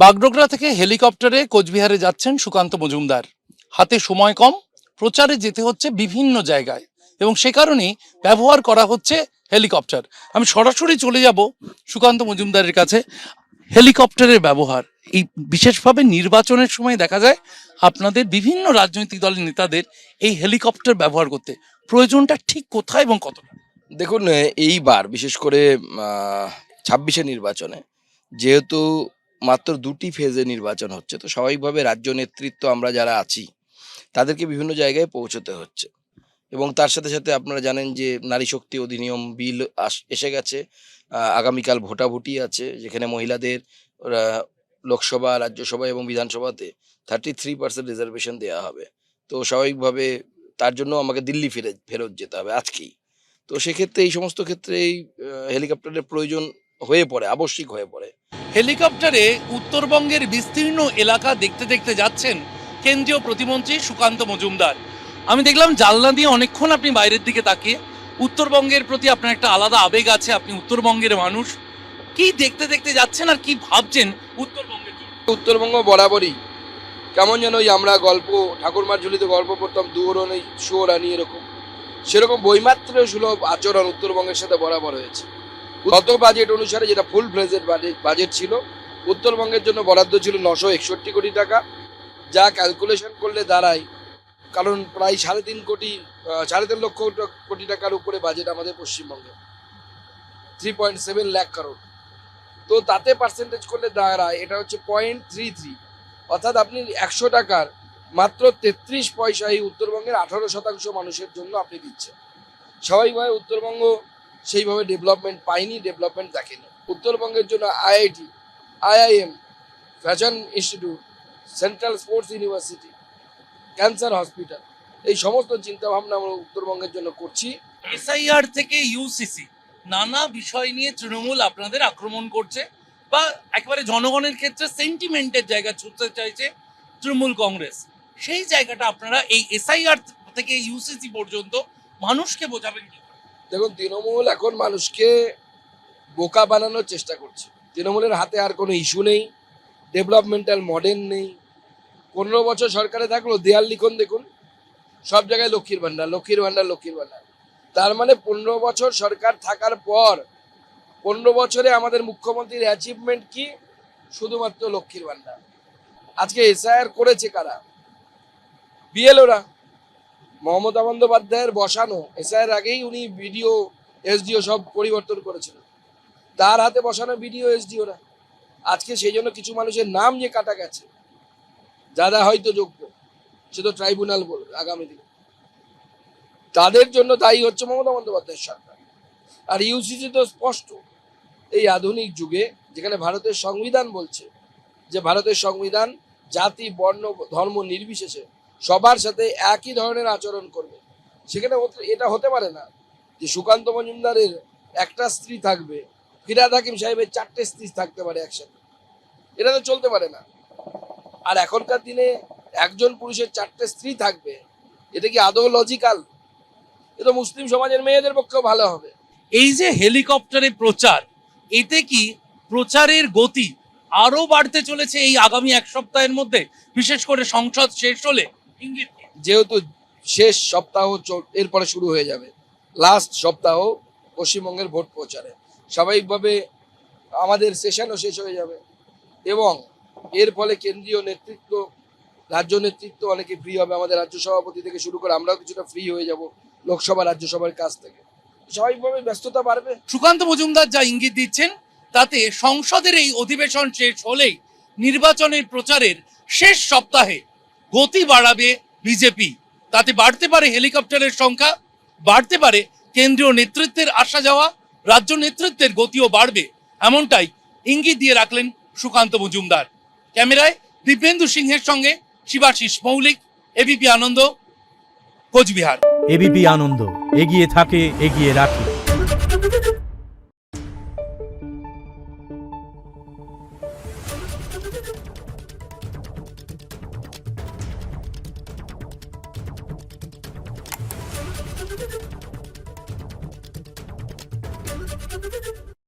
বাগডোগরা থেকে হেলিকপ্টারে কোচবিহারে যাচ্ছেন সুকান্ত মজুমদার। হাতে সময় কম, প্রচারে যেতে হচ্ছে বিভিন্ন জায়গায় এবং সে কারণেই ব্যবহার করা হচ্ছে হেলিকপ্টার। আমি সরাসরি চলে যাব সুকান্ত মজুমদারের কাছে। হেলিকপ্টারের ব্যবহার এই বিশেষভাবে নির্বাচনের সময় দেখা যায় আপনাদের বিভিন্ন রাজনৈতিক দলের নেতাদের এই হেলিকপ্টার ব্যবহার করতে। প্রয়োজনটা ঠিক কোথায় এবং কতটা? দেখুন, এইবার বিশেষ করে ২৬-এ নির্বাচনে যেহেতু মাত্র ২টি ফেজে নির্বাচন হচ্ছে, তো স্বাভাবিকভাবে রাজ্য নেতৃত্ব আমরা যারা আছি তাদেরকে বিভিন্ন জায়গায় পৌঁছতে হচ্ছে। এবং তার সাথে সাথে আপনারা জানেন যে নারী শক্তি অধিনিয়ম বিল এসে গেছে। আগামীকাল ভোটাভুটি আছে, যেখানে মহিলাদের লোকসভা, রাজ্যসভা এবং বিধানসভাতে 33% রিজার্ভেশন দেওয়া হবে। তো স্বাভাবিকভাবে তার জন্য আমাকে দিল্লি ফেরত যেতে হবে আজকেই। তো সেক্ষেত্রে এই সমস্ত ক্ষেত্রে এই হেলিকপ্টারের প্রয়োজন হয়ে পড়ে, আবশ্যিক হয়ে পড়ে। হেলিকপ্টারে উত্তরবঙ্গের বিস্তীর্ণ এলাকা দেখতে দেখতে যাচ্ছেন কেন্দ্রীয় প্রতিমন্ত্রী সুকান্ত মজুমদার। আমি দেখলাম জানলা দিয়ে অনেকক্ষণ আপনি বাইরের দিকে তাকিয়ে। উত্তরবঙ্গের প্রতি আপনার একটা আলাদা আবেগ আছে, আপনি উত্তরবঙ্গের মানুষ। কি দেখতে দেখতে যাচ্ছেন আর কি ভাবছেন উত্তরবঙ্গের জন্য? উত্তরবঙ্গ বরাবরই কেমন যেন ওই আমরা গল্প, ঠাকুরমার ঝুলিতে গল্প পড়তাম, দুয়োরণ এই সুয়োরানি, এরকম সেরকম বৈমাত্র্য সুলভ আচরণ উত্তরবঙ্গের সাথে বরাবর হয়েছে। গত বাজেট অনুসারে, যেটা ফুল ফ্লেজেড বাজেট ছিল, উত্তরবঙ্গের জন্য বরাদ্দ ছিল 961 কোটি টাকা, যা ক্যালকুলেশন করলে দাঁড়ায়, কারণ প্রায় 3.5 লক্ষ কোটি টাকার উপরে বাজেট আমাদের পশ্চিমবঙ্গে, 3.7 লাখ কারোর। তো তাতে পার্সেন্টেজ করলে দাঁড়ায় এটা হচ্ছে 0.33, অর্থাৎ আপনি 100 টাকার মাত্র 33 পয়সা এই উত্তরবঙ্গের 18% মানুষের জন্য আপনি দিচ্ছেন। স্বাভাবিকভাবে উত্তরবঙ্গ সেইভাবে ডেভেলপমেন্ট পায়নি, ডেভেলপমেন্ট দেখেনি। উত্তরবঙ্গের জন্য IIT, IIM, fashion institute, central sports university, cancer hospital, এই সমস্ত চিন্তাভাবনা আমরা উত্তরবঙ্গের জন্য করছি। এসআইআর থেকে ইউসিসি নানা বিষয় নিয়ে তৃণমূল আপনাদের আক্রমণ করছে বা একেবারে জনগণের ক্ষেত্রে সেন্টিমেন্টের জায়গা ছুটতে চাইছে তৃণমূল কংগ্রেস। সেই জায়গাটা আপনারা এই এসআইআর থেকে ইউসিসি পর্যন্ত মানুষকে বোঝাবেন কি? দেখুন, তৃণমূল এখন মানুষকে বোকা বানানোর চেষ্টা করছে। তৃণমূলের হাতে আর কোনো ইস্যু নেই, ডেভেলপমেন্টাল মডেল নেই। 15 বছর সরকারে থাকলো, দেয়াল লিখন দেখুন, সব জায়গায় লক্ষ্মীর ভান্ডার, লক্ষ্মীর ভান্ডার, লক্ষ্মীর ভান্ডার। তার মানে 15 বছর সরকার থাকার পর 15 বছরে আমাদের মুখ্যমন্ত্রীর অ্যাচিভমেন্ট কি? শুধুমাত্র লক্ষ্মীর ভান্ডার। আজকে এসআইআর করেছে কারা? বিএলওরা। মমতা বন্দ্যোপাধ্যায়ের বসানো, এসআইআর আগেই উনি বিডিও, এসডিও সব পরিবর্তন করেছিলেন, তার হাতে বসানো বিডিও, এসডিওরা। আজকে সেই জন্য কিছু মানুষের নাম যে কাটা গেছে, যারা হয়তো যোগ্য, সে তো ট্রাইব্যুনাল বলবে আগামী দিনে, তাদের জন্য দায়ী হচ্ছে মমতা বন্দ্যোপাধ্যায়ের সরকার। আর ইউসিসি তো স্পষ্ট, এই আধুনিক যুগে যেখানে ভারতের সংবিধান বলছে যে ভারতের সংবিধান জাতি, বর্ণ, ধর্ম নির্বিশেষে সবার সাথে একই ধরনের আচরণ করবে, সেখানে এটা হতে পারে না যে সুকান্ত মজুমদারের একটা স্ত্রী থাকবে, ফিরহাদ হাকিম সাহেবের 4টে স্ত্রী থাকতে পারে একসাথে। এটা তো চলতে পারে না। আর এখনকার দিনে একজন পুরুষের 4টে স্ত্রী থাকবে, এটা কি আদৌ লজিক্যাল? এটা মুসলিম সমাজের মেয়েদের পক্ষেও ভালো হবে। এই যে হেলিকপ্টারে প্রচার, এতে কি প্রচারের গতি আরো বাড়তে চলেছে এই আগামী এক সপ্তাহের মধ্যে, বিশেষ করে সংসদ শেষ হলে? ইঙ্গিত কি? যেহেতু শেষ সপ্তাহ এরপরে শুরু হয়ে যাবে, লাস্ট সপ্তাহ পশ্চিমবঙ্গের ভোট প্রচারে, স্বাভাবিকভাবে আমাদের সেশনও শেষ হয়ে যাবে এবং এর ফলে কেন্দ্রীয় নেতৃত্ব, রাজ্য নেতৃত্ব অনেকে ফ্রি হবে। আমাদের রাজ্য সভাপতি থেকে শুরু করে আমরাও কিছুটা ফ্রি হয়ে যাব লোকসভা, রাজ্যসভার কাছ থেকে। স্বাভাবিকভাবে ব্যস্ততা বাড়বে। সুকান্ত মজুমদার যা ইঙ্গিত দিচ্ছেন তাতে সংসদের এই অধিবেশন শেষ হলেই নির্বাচনের প্রচারের শেষ সপ্তাহে গতি বাড়াবে বিজেপি। তাতে বাড়তে পারে হেলিকপ্টারের সংখ্যা, বাড়তে পারে কেন্দ্রীয় নেতৃত্বের আসা যাওয়া, রাজ্য নেতৃত্বের গতিও বাড়বে, এমনটাই ইঙ্গিত দিয়ে রাখলেন সুকান্ত মজুমদার। ক্যামেরায় দিব্যেন্দু সিংহের সঙ্গে শিবাশিস মৌলিক, এবিপি আনন্দ, কোচবিহার। এবিপি আনন্দ, এগিয়ে থাকে, এগিয়ে রাখে।